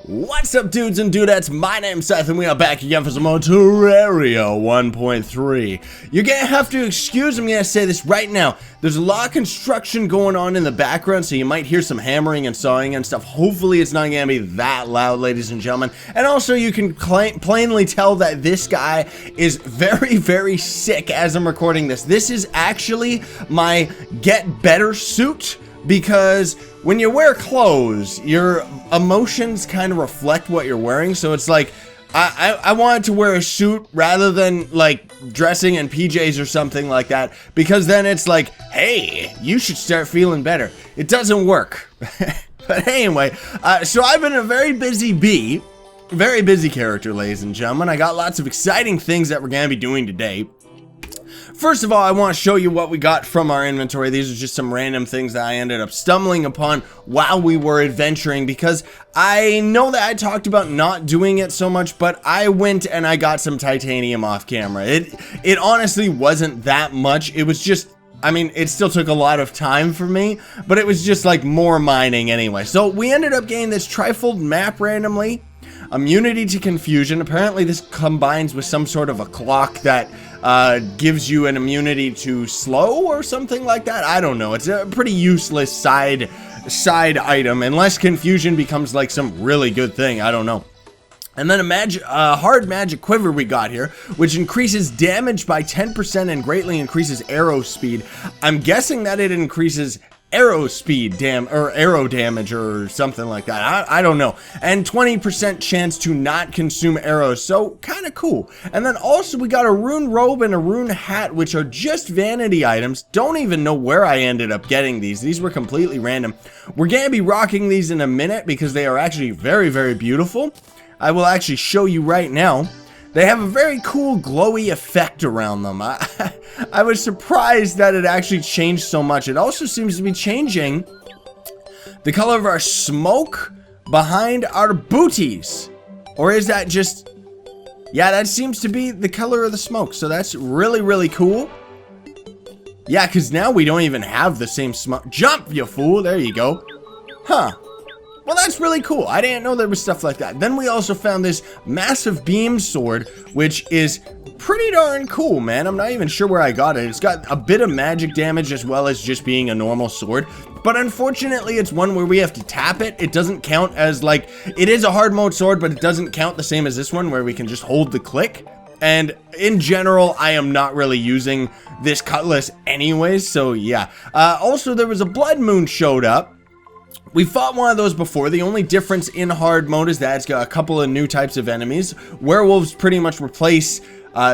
What's up, dudes and dudettes? My name's Scythe and we are back again for some more Terraria 1.3. You're gonna have to excuse me, I'm gonna say this right now. There's a lot of construction going on in the background, so you might hear some hammering and sawing and stuff. Hopefully it's not gonna be that loud, ladies and gentlemen. And also you can plainly tell that this guy is very sick as I'm recording this. This is actually my get better suit, because when you wear clothes, your emotions kind of reflect what you're wearing. So it's like, I wanted to wear a suit rather than like dressing in PJs or something like that, because then it's like, hey, you should start feeling better. It doesn't work. But anyway, so I've been a very busy character, ladies and gentlemen. I got lots of exciting things that we're gonna be doing today. First of all, I want to show you what we got from our inventory. These are just some random things that I ended up stumbling upon while we were adventuring, because I know that I talked about not doing it so much, but I went and I got some titanium off camera. It honestly wasn't that much. It was just, I mean, it still took a lot of time for me, but it was just like more mining anyway. So we ended up getting this trifold map randomly. Immunity to confusion. Apparently this combines with some sort of a clock that gives you an immunity to slow or something like that. I don't know. It's a pretty useless side item unless confusion becomes like some really good thing. I don't know. And then a hard magic quiver we got here, which increases damage by 10% and greatly increases arrow speed. I'm guessing that it increases arrow speed arrow damage or something like that. I don't know. And 20% chance to not consume arrows, so kind of cool. And then also we got a rune robe and a rune hat, which are just vanity items. Don't even know where I ended up getting these. These were completely random. We're gonna be rocking these in a minute because they are actually very beautiful. I will actually show you right now. They have a very cool glowy effect around them. I was surprised that it actually changed so much. It also seems to be changing the color of our smoke behind our booties. Or is that just... yeah, that seems to be the color of the smoke. So that's really cool. Yeah, because now we don't even have the same smoke. Jump, you fool! There you go. Huh. Well, that's really cool. I didn't know there was stuff like that. Then we also found this massive beam sword, which is pretty darn cool, man. I'm not even sure where I got it. It's got a bit of magic damage as well as just being a normal sword. But unfortunately, it's one where we have to tap it. It doesn't count as like, it is a hard mode sword, but it doesn't count the same as this one where we can just hold the click. And in general, I am not really using this cutlass anyways, so yeah. Also, there was a blood moon showed up. We fought one of those before. The only difference in hard mode is that it's got a couple of new types of enemies. Werewolves pretty much replace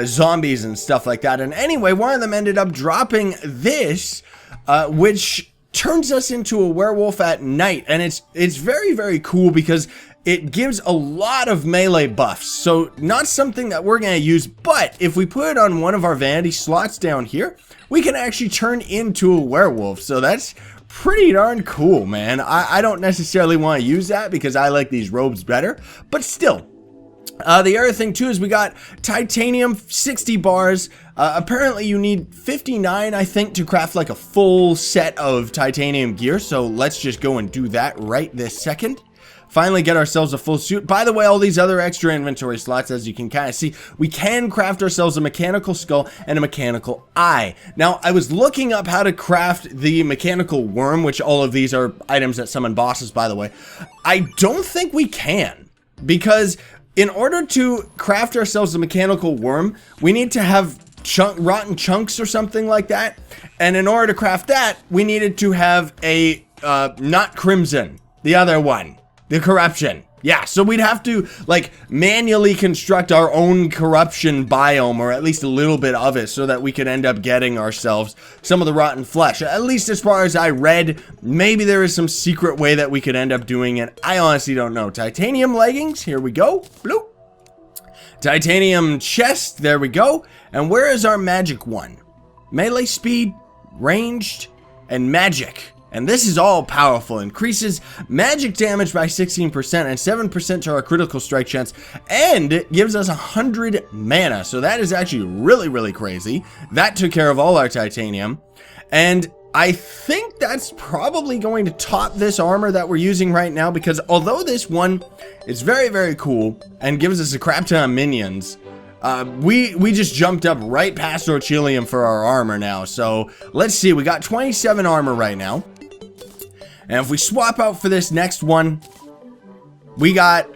zombies and stuff like that. And anyway, one of them ended up dropping this, which turns us into a werewolf at night. And it's very cool because it gives a lot of melee buffs. So not something that we're going to use, but if we put it on one of our vanity slots down here, we can actually turn into a werewolf. So that's pretty darn cool, man. I don't necessarily want to use that because I like these robes better, but still. The other thing too is we got titanium, 60 bars. Apparently you need 59, I think, to craft like a full set of titanium gear. So let's just go and do that right this second. Finally get ourselves a full suit. By the way, all these other extra inventory slots, as you can kind of see, we can craft ourselves a mechanical skull and a mechanical eye. Now, I was looking up how to craft the mechanical worm, which all of these are items that summon bosses, by the way. I don't think we can, because in order to craft ourselves a mechanical worm, we need to have rotten chunks or something like that. And in order to craft that, we needed to have a, not crimson, the other one. The corruption. Yeah, so we'd have to like manually construct our own corruption biome, or at least a little bit of it, so that we could end up getting ourselves some of the rotten flesh. At least as far as I read, maybe there is some secret way that we could end up doing it. I honestly don't know. Titanium leggings, here we go. Bloop. Titanium chest, there we go. And where is our magic one? Melee speed, ranged, and magic. And this is all powerful. Increases magic damage by 16% and 7% to our critical strike chance, and it gives us 100 mana. So that is actually really crazy. That took care of all our titanium. And I think that's probably going to top this armor that we're using right now, because although this one is very, very cool and gives us a crap ton of minions, we just jumped up right past Orchilium for our armor now. So let's see, we got 27 armor right now. And if we swap out for this next one, we got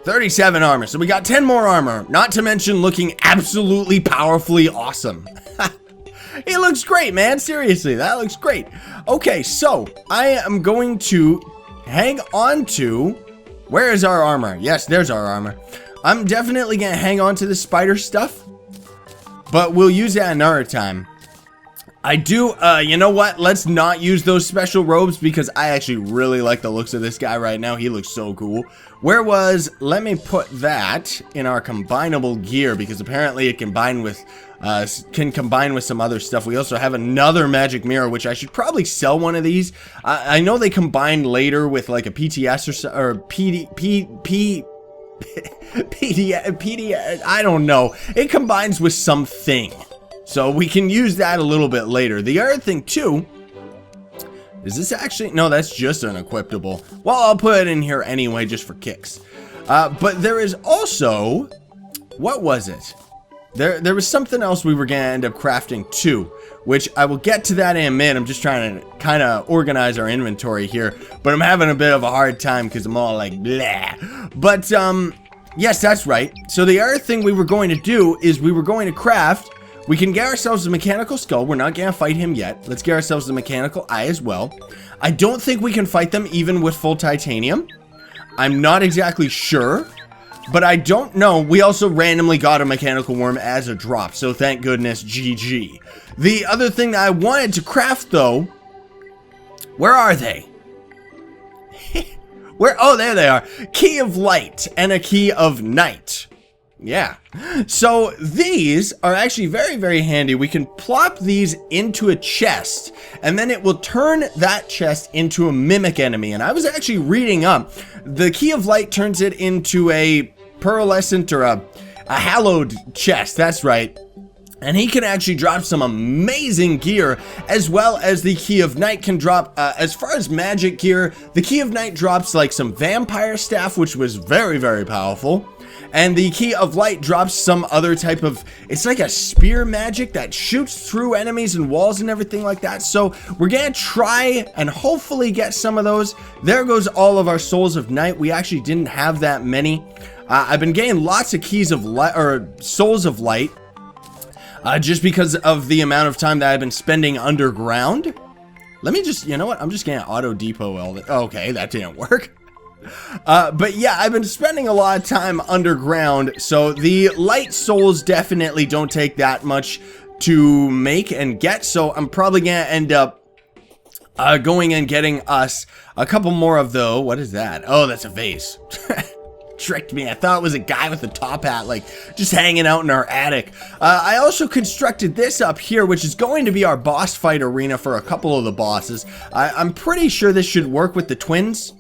37 armor. So we got 10 more armor, not to mention looking absolutely powerfully awesome. It looks great, man. Seriously, that looks great. Okay, so I am going to hang on to... Where is our armor? Yes, there's our armor. I'm definitely going to hang on to the spider stuff, but we'll use that another time. I do, you know what? Let's not use those special robes because I actually really like the looks of this guy right now. He looks so cool. Let me put that in our combinable gear because apparently it can combine with some other stuff. We also have another magic mirror, which I should probably sell one of these. I know they combine later with like a PTS or PD, I don't know. It combines with something. So we can use that a little bit later. The other thing too, is this actually, no, that's just an equipable. Well, I'll put it in here anyway, just for kicks. But there is also, what was it? There was something else we were gonna end up crafting too, which I will get to that in a minute. I'm just trying to kind of organize our inventory here, but I'm having a bit of a hard time because I'm all like blah. But yes, that's right. So the other thing we were going to do is we were going to craft. We can get ourselves a mechanical skull. We're not gonna fight him yet. Let's get ourselves a mechanical eye as well. I don't think we can fight them even with full titanium. I'm not exactly sure. But I don't know. We also randomly got a mechanical worm as a drop, so thank goodness, GG. The other thing that I wanted to craft, though, where are they? Oh, there they are. Key of light and a key of night. Yeah. So these are actually very, very handy. We can plop these into a chest, and then it will turn that chest into a mimic enemy. And I was actually reading up. The key of light turns it into a pearlescent or a hallowed chest, that's right, and he can actually drop some amazing gear, as well as the key of night can drop, as far as magic gear, the key of night drops like some vampire staff, which was very, very powerful, and the key of light drops some other type of, it's like a spear magic that shoots through enemies and walls and everything like that. So we're gonna try and hopefully get some of those. There goes all of our souls of night. We actually didn't have that many. I've been getting lots of keys of light, or souls of light, just because of the amount of time that I've been spending underground. Let me just, you know what? I'm just gonna auto depot all that. Okay, that didn't work. But yeah, I've been spending a lot of time underground, so the light souls definitely don't take that much to make and get, so I'm probably gonna end up going and getting us a couple more of those. What is that? Oh, that's a vase. Tricked me. I thought it was a guy with a top hat, like just hanging out in our attic. I also constructed this up here, which is going to be our boss fight arena for a couple of the bosses. I'm pretty sure this should work with the twins,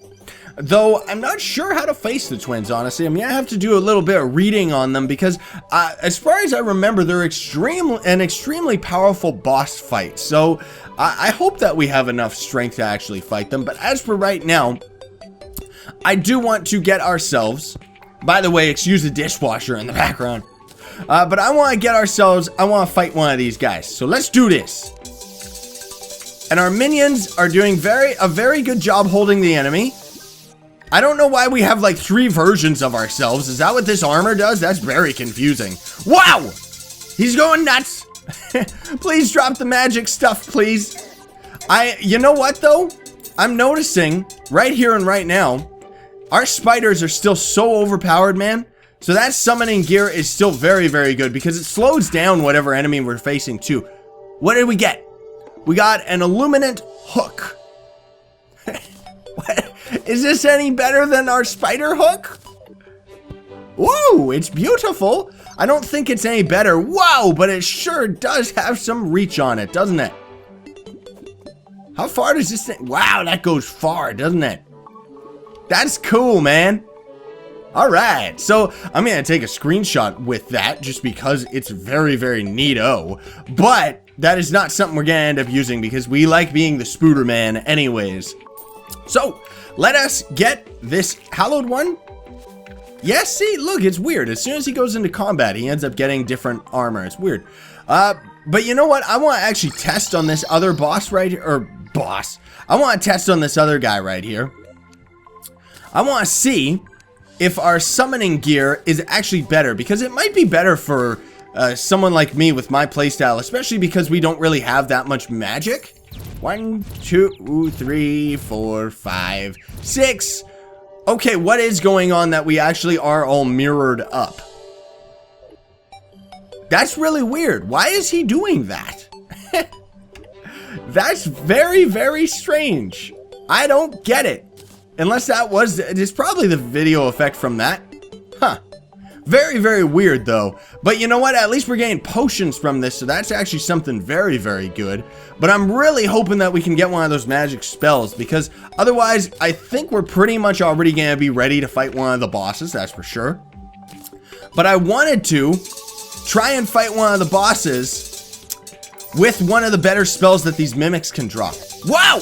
though I'm not sure how to face the twins, honestly. I'm gonna have to do a little bit of reading on them because as far as I remember, they're an extremely powerful boss fight. So I hope that we have enough strength to actually fight them. But as for right now, I do want to get ourselves, by the way, excuse the dishwasher in the background, but I want to get ourselves, I want to fight one of these guys. So let's do this. And our minions are doing a very good job holding the enemy. I don't know why we have like 3 versions of ourselves. Is that what this armor does? That's very confusing. Wow! He's going nuts. Please drop the magic stuff, please. You know what though? I'm noticing right here and right now, our spiders are still so overpowered, man. So that summoning gear is still very, very good because it slows down whatever enemy we're facing too. What did we get? We got an illuminant hook. What? Is this any better than our spider hook? Whoa, it's beautiful. I don't think it's any better. Whoa, but it sure does have some reach on it, doesn't it? How far does this thing? Wow, that goes far, doesn't it? That's cool, man. All right, so I'm gonna take a screenshot with that just because it's very, very neato. But that is not something we're gonna end up using because we like being the Spooder Man anyways. So let us get this hallowed one. Yes, see, look, it's weird. As soon as he goes into combat, he ends up getting different armor. It's weird. But you know what? I want to actually test on this other boss right here, or boss. I want to test on this other guy right here. I want to see if our summoning gear is actually better, because it might be better for someone like me with my playstyle, especially because we don't really have that much magic. 1, 2, 3, 4, 5, 6. Okay, what is going on that we actually are all mirrored up? That's really weird. Why is he doing that? That's very, very strange. I don't get it. Unless that was, it's probably the video effect from that. Huh. Very, very weird though. But you know what? At least we're getting potions from this, so that's actually something very, very good. But I'm really hoping that we can get one of those magic spells, because otherwise I think we're pretty much already going to be ready to fight one of the bosses, that's for sure. But I wanted to try and fight one of the bosses with one of the better spells that these mimics can drop. Wow!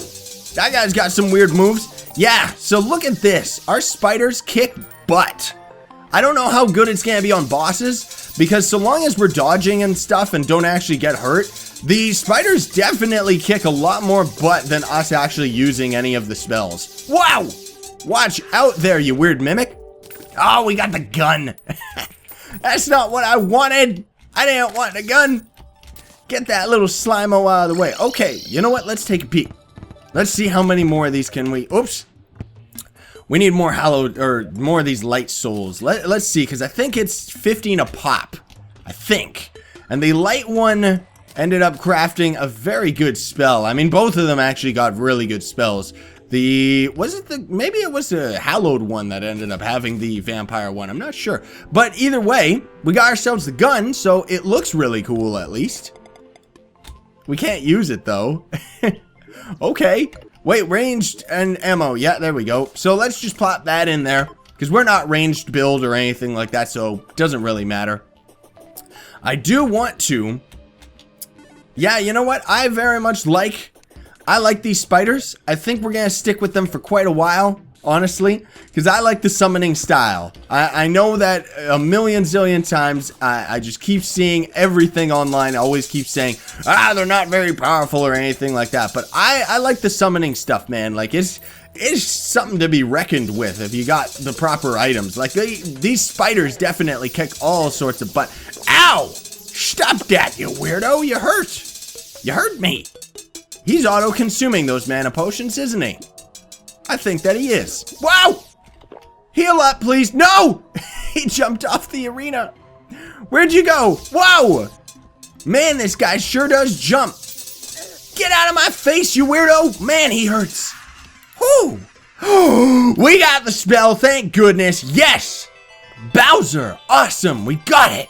That guy's got some weird moves. Yeah, so look at this. Our spiders kick butt. I don't know how good it's going to be on bosses, because so long as we're dodging and stuff and don't actually get hurt, the spiders definitely kick a lot more butt than us actually using any of the spells. Wow! Watch out there, you weird mimic. Oh, we got the gun. That's not what I wanted. I didn't want the gun. Get that little slimo out of the way. Okay, you know what? Let's take a peek. Let's see how many more of these can we... Oops. We need more hallowed, or more of these light souls. Let's see, because I think it's 15 a pop. I think. And the light one ended up crafting a very good spell. I mean, both of them actually got really good spells. Maybe it was the hallowed one that ended up having the vampire one. I'm not sure. But either way, we got ourselves the gun, so it looks really cool at least. We can't use it though. Okay. Wait, ranged and ammo. Yeah, there we go. So let's just plop that in there, because we're not ranged build or anything like that, so it doesn't really matter. I do want to... Yeah, you know what? I very much like... I like these spiders. I think we're going to stick with them for quite a while, honestly, because I like the summoning style. I know that a million zillion times, I just keep seeing everything online. I always keep saying, they're not very powerful or anything like that. But I like the summoning stuff, man. Like, it's something to be reckoned with if you got the proper items. Like, these spiders definitely kick all sorts of butt. Ow! Stop that, you weirdo! You hurt! You hurt me! He's auto-consuming those mana potions, isn't he? I think that he is. Wow! Heal up, please. No! He jumped off the arena. Where'd you go? Wow! Man, this guy sure does jump. Get out of my face, you weirdo! Man, he hurts. Whew! We got the spell, thank goodness. Yes! Bowser, awesome, we got it.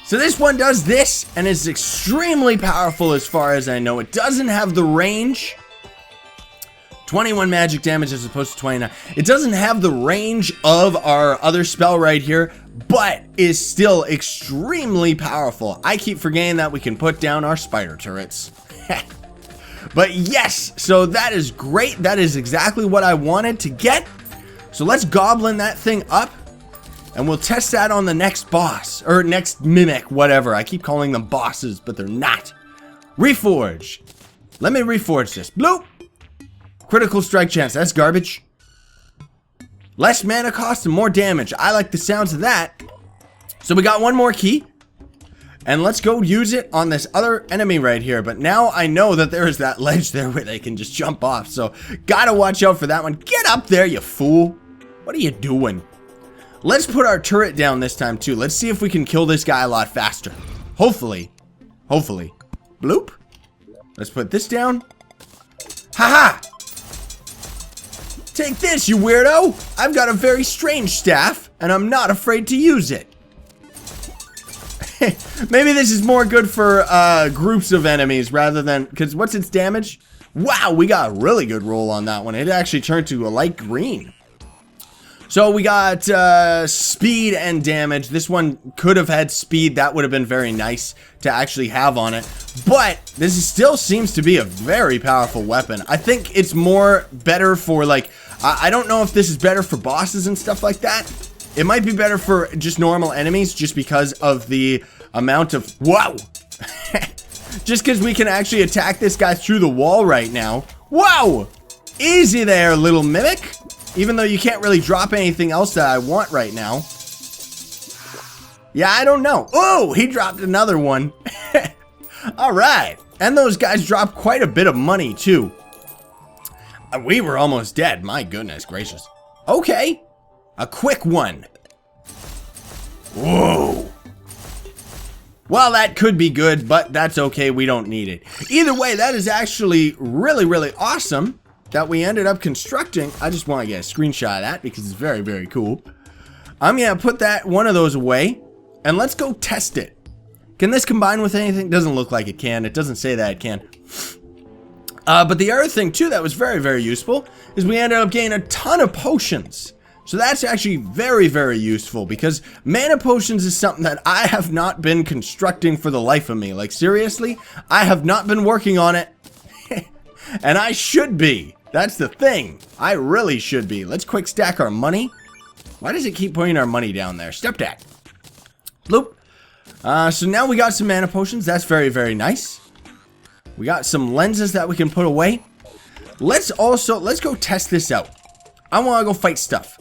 So this one does this, and is extremely powerful as far as I know. It doesn't have the range. 21 magic damage as opposed to 29. It doesn't have the range of our other spell right here, but is still extremely powerful. I keep forgetting that we can put down our spider turrets. But yes, so that is great. That is exactly what I wanted to get. So let's goblin that thing up. And we'll test that on the next boss, or next mimic, whatever. I keep calling them bosses, but they're not. Reforge. Let me reforge this. Bloop. Critical strike chance. That's garbage. Less mana cost and more damage. I like the sounds of that. So we got one more key. And let's go use it on this other enemy right here. But now I know that there is that ledge there where they can just jump off. So gotta watch out for that one. Get up there, you fool. What are you doing? Let's put our turret down this time too. Let's see if we can kill this guy a lot faster. Hopefully. Hopefully. Bloop. Let's put this down. Haha! Take this, you weirdo! I've got a very strange staff, and I'm not afraid to use it. Maybe this is more good for groups of enemies rather than... Because what's its damage? Wow, we got a really good roll on that one. It actually turned to a light green. So we got speed and damage. This one could have had speed. That would have been very nice to actually have on it. But this still seems to be a very powerful weapon. I think it's more better for like, I don't know if this is better for bosses and stuff like that. It might be better for just normal enemies just because of the amount of, whoa! Just because we can actually attack this guy through the wall right now. Whoa! Easy there, little mimic. Even though you can't really drop anything else that I want right now. Yeah, I don't know. Oh, he dropped another one. All right. And those guys dropped quite a bit of money, too. We were almost dead. My goodness gracious. Okay. A quick one. Whoa. Well, that could be good, but that's okay. We don't need it. Either way, that is actually really, really awesome that we ended up constructing. I just want to get a screenshot of that because it's very, very cool. I'm going to put one of those away, and let's go test it. Can this combine with anything? Doesn't look like it can. It doesn't say that it can. But the other thing, too, that was very, very useful is we ended up getting a ton of potions. So that's actually very, very useful because mana potions is something that I have not been constructing for the life of me. Like, seriously, I have not been working on it. And I should be. That's the thing. I really should be. Let's quick stack our money. Why does it keep putting our money down there? Step that. Bloop. So now we got some mana potions. That's very, very nice. We got some lenses that we can put away. Let's go test this out. I want to go fight stuff.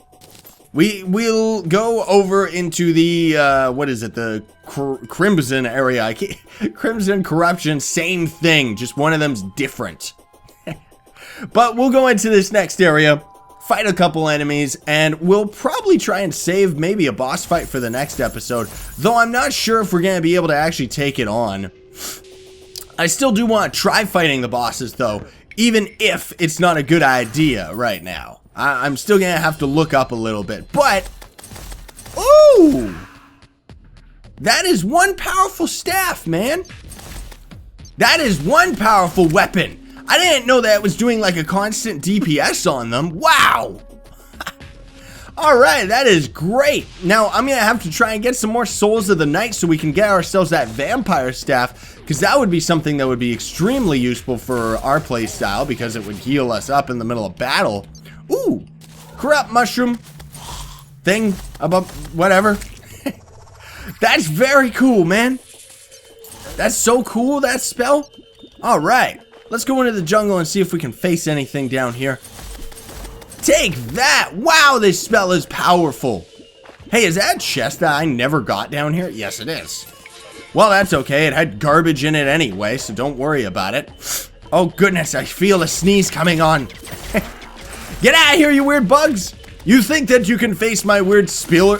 We'll go over into the, what is it? The Crimson area. Crimson Corruption, same thing. Just one of them's different. But we'll go into this next area, fight a couple enemies, and we'll probably try and save maybe a boss fight for the next episode. Though I'm not sure if we're going to be able to actually take it on. I still do want to try fighting the bosses, though, even if it's not a good idea right now. I'm still going to have to look up a little bit. But, ooh! That is one powerful staff, man. That is one powerful weapon. I didn't know that it was doing like a constant DPS on them. Wow! Alright, that is great. Now, I'm going to have to try and get some more Souls of the Night so we can get ourselves that Vampire Staff, because that would be something that would be extremely useful for our playstyle, because it would heal us up in the middle of battle. Ooh! Corrupt Mushroom thing about whatever. That's very cool, man. That's so cool, that spell. Alright. Let's go into the jungle and see if we can face anything down here. Take that! Wow, this spell is powerful. Hey, is that a chest that I never got down here? Yes, it is. Well, that's okay. It had garbage in it anyway, so don't worry about it. Oh, goodness, I feel a sneeze coming on. Get out of here, you weird bugs! You think that you can face my weird spear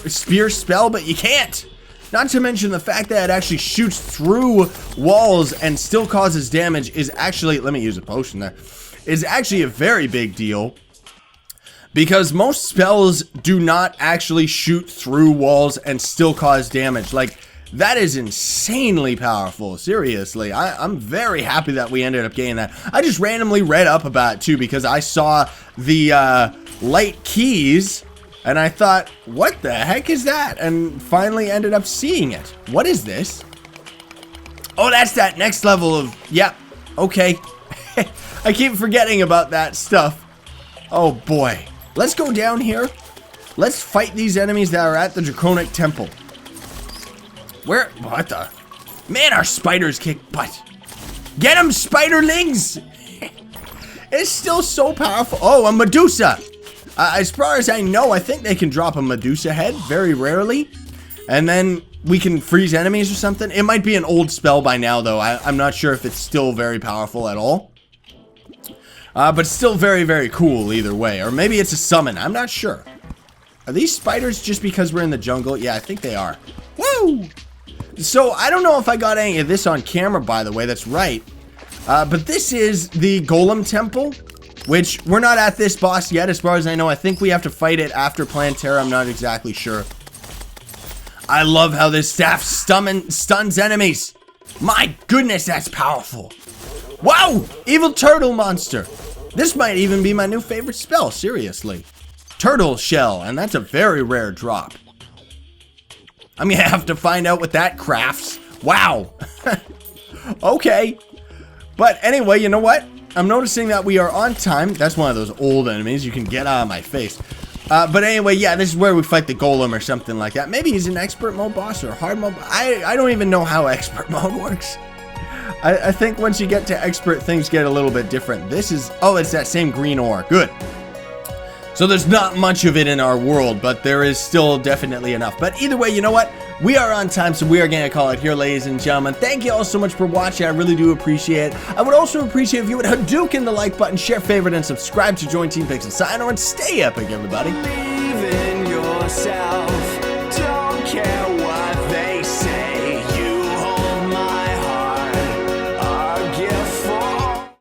spell, but you can't. Not to mention the fact that it actually shoots through walls and still causes damage is actually, let me use a potion there, is actually a very big deal. Because most spells do not actually shoot through walls and still cause damage. Like, that is insanely powerful, seriously. I'm very happy that we ended up getting that. I just randomly read up about it too because I saw the light keys. And I thought, what the heck is that? And finally ended up seeing it. What is this? Oh, that's that next level of, yep, okay. I keep forgetting about that stuff. Oh boy. Let's go down here. Let's fight these enemies that are at the Draconic Temple. Where, what the? Man, our spiders kick butt. Get them, spiderlings! It's still so powerful. Oh, a Medusa. As far as I know, I think they can drop a Medusa head very rarely. And then we can freeze enemies or something. It might be an old spell by now, though. I'm not sure if it's still very powerful at all. But still very, very cool either way. Or maybe it's a summon. I'm not sure. Are these spiders just because we're in the jungle? Yeah, I think they are. Woo! So, I don't know if I got any of this on camera, by the way. That's right. But this is the Golem Temple. Which, we're not at this boss yet, as far as I know. I think we have to fight it after Plantera. I'm not exactly sure. I love how this staff stuns enemies. My goodness, that's powerful. Wow! Evil turtle monster. This might even be my new favorite spell, seriously. turtle shell, and that's a very rare drop. I'm gonna have to find out what that crafts. Wow. Okay. But anyway, you know what? I'm noticing that we are on time. That's one of those old enemies. You can get out of my face. But anyway, yeah, this is where we fight the golem or something like that. Maybe he's an expert mode boss or hard mode. I don't even know how expert mode works. I think once you get to expert, things get a little bit different. This is, oh, it's that same green ore. Good. So there's not much of it in our world, but there is still definitely enough. But either way, you know what? We are on time, so we are going to call it here, ladies and gentlemen. Thank you all so much for watching. I really do appreciate it. I would also appreciate if you would Hadouken the like button, share, favorite, and subscribe to join Team Pixel Sign, and stay epic, everybody. Believe in yourself.